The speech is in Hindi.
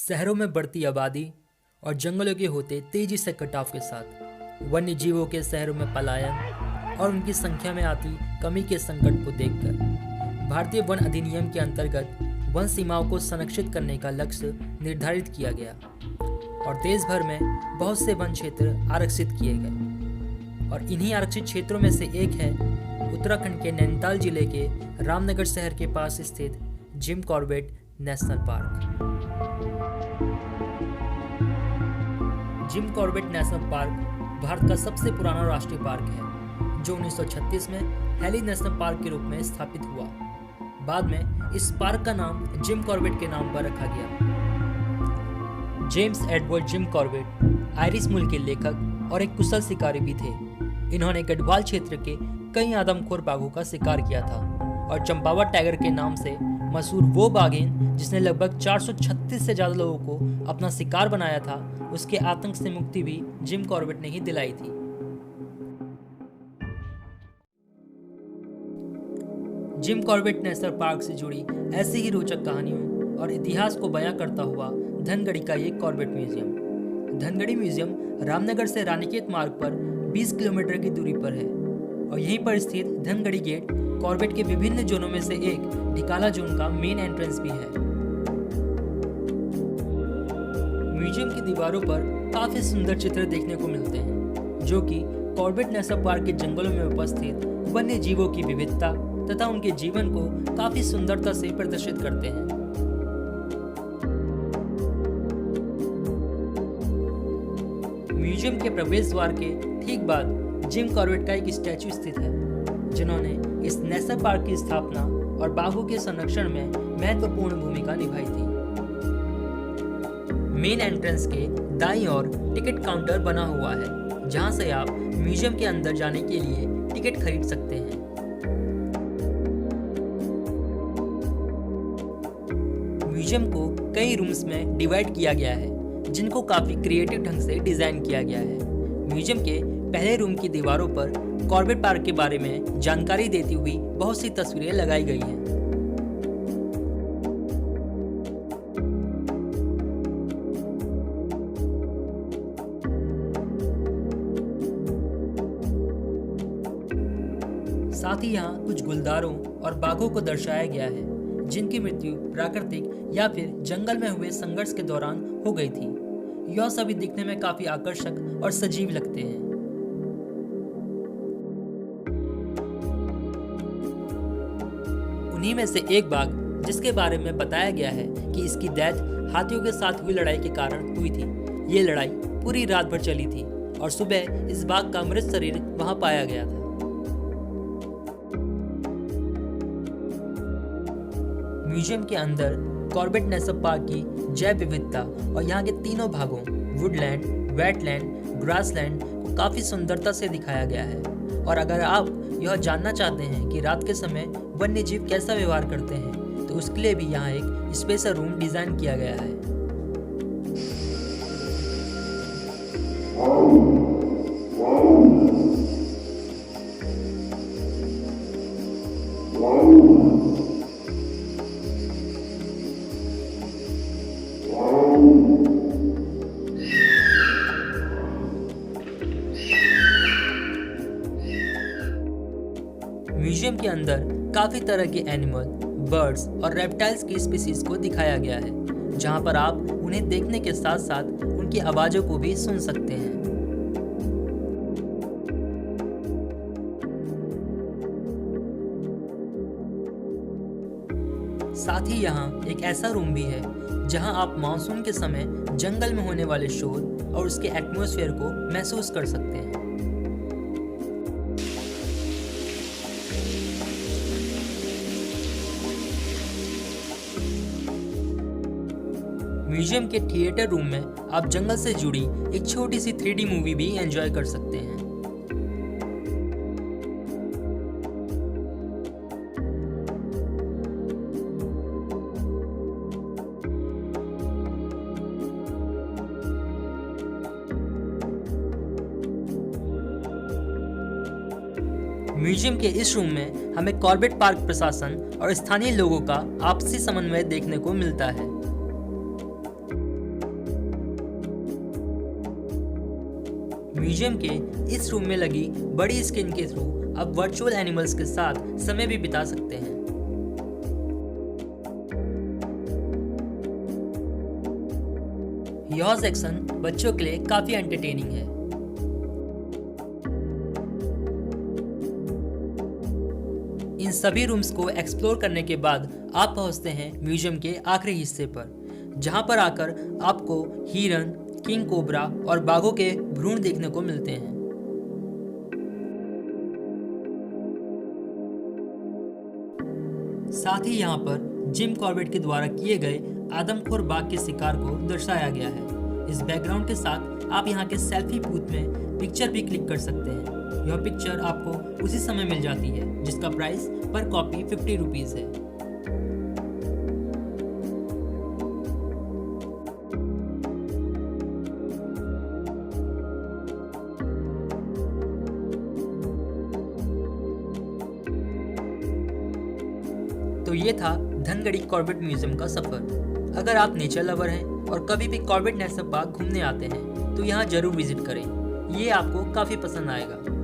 शहरों में बढ़ती आबादी और जंगलों के होते तेजी से कटाव के साथ वन्य जीवों के शहरों में पलायन और उनकी संख्या में आती कमी के संकट को देखकर भारतीय वन अधिनियम के अंतर्गत वन सीमाओं को संरक्षित करने का लक्ष्य निर्धारित किया गया और देश भर में बहुत से वन क्षेत्र आरक्षित किए गए। और इन्हीं आरक्षित क्षेत्रों में से एक है उत्तराखंड के नैनीताल जिले के रामनगर शहर के पास स्थित Jim Corbett national park. Jim Corbett national park Bharat का सबसे पुराना राष्ट्रीय पार्क है, जो 1936 में हेली नेशनल पार्क के रूप में स्थापित हुआ। बाद में इस पार्क का नाम जिम कॉर्बेट के नाम पर रखा गया। James Edward Jim Corbett Irish मूल के लेखक और एक कुशल शिकारी भी थे। इन्होंने गढ़वाल क्षेत्र के कई आदमखोर बाघों का शिकार किया था और चंपावत टाइगर के नाम से मशहूर वो बाघिन जिसने लगभग 436 से ज्यादा लोगों को अपना शिकार बनाया था, उसके आतंक से मुक्ति भी जिम कॉर्बेट ने ही दिलाई थी। जिम कॉर्बेट नेशनल पार्क से जुड़ी ऐसी ही रोचक कहानियों और इतिहास को बयां करता हुआ धनगढ़ी का एक Corbett museum. Dhangadhi museum Ramnagar से रानीखेत मार्ग पर 20 किलोमीटर की दूरी पर है और यहीं पर स्थित धनगढ़ी गेट कॉर्बेट के विभिन्न जोनों में से एक ढिकाला जोन का मेन एंट्रेंस भी है। म्यूजियम की दीवारों पर काफी सुंदर चित्र देखने को मिलते हैं, जो कि कॉर्बेट नेशनल पार्क के जंगलों में उपस्थित वन्य जीवों की विविधता तथा उनके जीवन को काफी सुंदरता से प्रदर्शित करते हैं। म्यूजियम के प्रवेश द्वार के ठीक बाद जिम कॉर्बेट का एक स्टैचू स्थित है, जिन्होंने इस नेशनल पार्क की स्थापना और बाघों के संरक्षण में महत्वपूर्ण भूमिका निभाई थी। मेन एंट्रेंस के दाईं ओर टिकट काउंटर बना हुआ है, जहां से आप म्यूजियम के अंदर जाने के लिए टिकट खरीद सकते हैं। म्यूजियम को कई रूम्स में डिवाइड किया गया है, जिनको काफी क्रिएटिव ढंग से डिजाइन किया गया है। म्यूजियम के पहले रूम की दीवारों पर कॉर्बेट पार्क के बारे में जानकारी देती हुई बहुत सी तस्वीरें लगाई गई हैं। साथ ही यहाँ कुछ गुलदारों और बाघों को दर्शाया गया है, जिनकी मृत्यु प्राकृतिक या फिर जंगल में हुए संघर्ष के दौरान हो गई थी। यह सभी दिखने में काफी आकर्षक और सजीव लगते हैं। उन्हीं में से एक बाघ, जिसके बारे में बताया गया है कि इसकी डेथ हाथियों के साथ हुई लड़ाई के कारण हुई थी। ये लड़ाई पूरी रात भर चली थी और सुबह इस बाघ का मृत शरीर वहां पाया गया था। म्यूजियम के अंदर कॉर्बेट नेशनल पार्क की जैव विविधता और यहाँ के तीनों भागों वुडलैंड, वेटलैंड, ग्रासलैंड को काफी सुंदरता से दिखाया गया है। और अगर आप यह जानना चाहते हैं कि रात के समय वन्य जीव कैसा व्यवहार करते हैं, तो उसके लिए भी यहाँ एक स्पेशल रूम डिजाइन किया गया है। म्यूजियम के अंदर काफी तरह के एनिमल, बर्ड्स और रेप्टाइल्स की स्पीसीज को दिखाया गया है, जहां पर आप उन्हें देखने के साथ साथ उनकी आवाजों को भी सुन सकते हैं। साथ ही यहाँ एक ऐसा रूम भी है, जहां आप मानसून के समय जंगल में होने वाले शोर और उसके एटमॉस्फेयर को महसूस कर सकते हैं। म्यूजियम के थिएटर रूम में आप जंगल से जुड़ी एक छोटी सी 3D मूवी भी एंजॉय कर सकते हैं। म्यूजियम के इस रूम में हमें कॉर्बेट पार्क प्रशासन और स्थानीय लोगों का आपसी समन्वय देखने को मिलता है। म्यूजियम के इस रूम में लगी बड़ी स्क्रीन के थ्रू आप वर्चुअल एनिमल्स के साथ समय भी बिता सकते हैं। यह सेक्शन बच्चों के लिए काफी एंटरटेनिंग है। इन सभी रूम्स को एक्सप्लोर करने के बाद आप पहुंचते हैं म्यूजियम के आखिरी हिस्से पर, जहां पर आकर आपको हिरन, किंग कोबरा और बाघों के भ्रूण देखने को मिलते हैं। साथ ही यहाँ पर जिम कॉर्बेट के द्वारा किए गए आदमखोर बाघ के शिकार को दर्शाया गया है। इस बैकग्राउंड के साथ आप यहाँ के सेल्फी बूथ में पिक्चर भी क्लिक कर सकते हैं। यह पिक्चर आपको उसी समय मिल जाती है, जिसका प्राइस पर कॉपी 50 रुपीज़ है। तो ये था धनगढ़ी कॉर्बेट म्यूजियम का सफर। अगर आप नेचर लवर हैं और कभी भी कॉर्बेट नेशनल पार्क घूमने आते हैं तो यहाँ जरूर विजिट करें। ये आपको काफ़ी पसंद आएगा।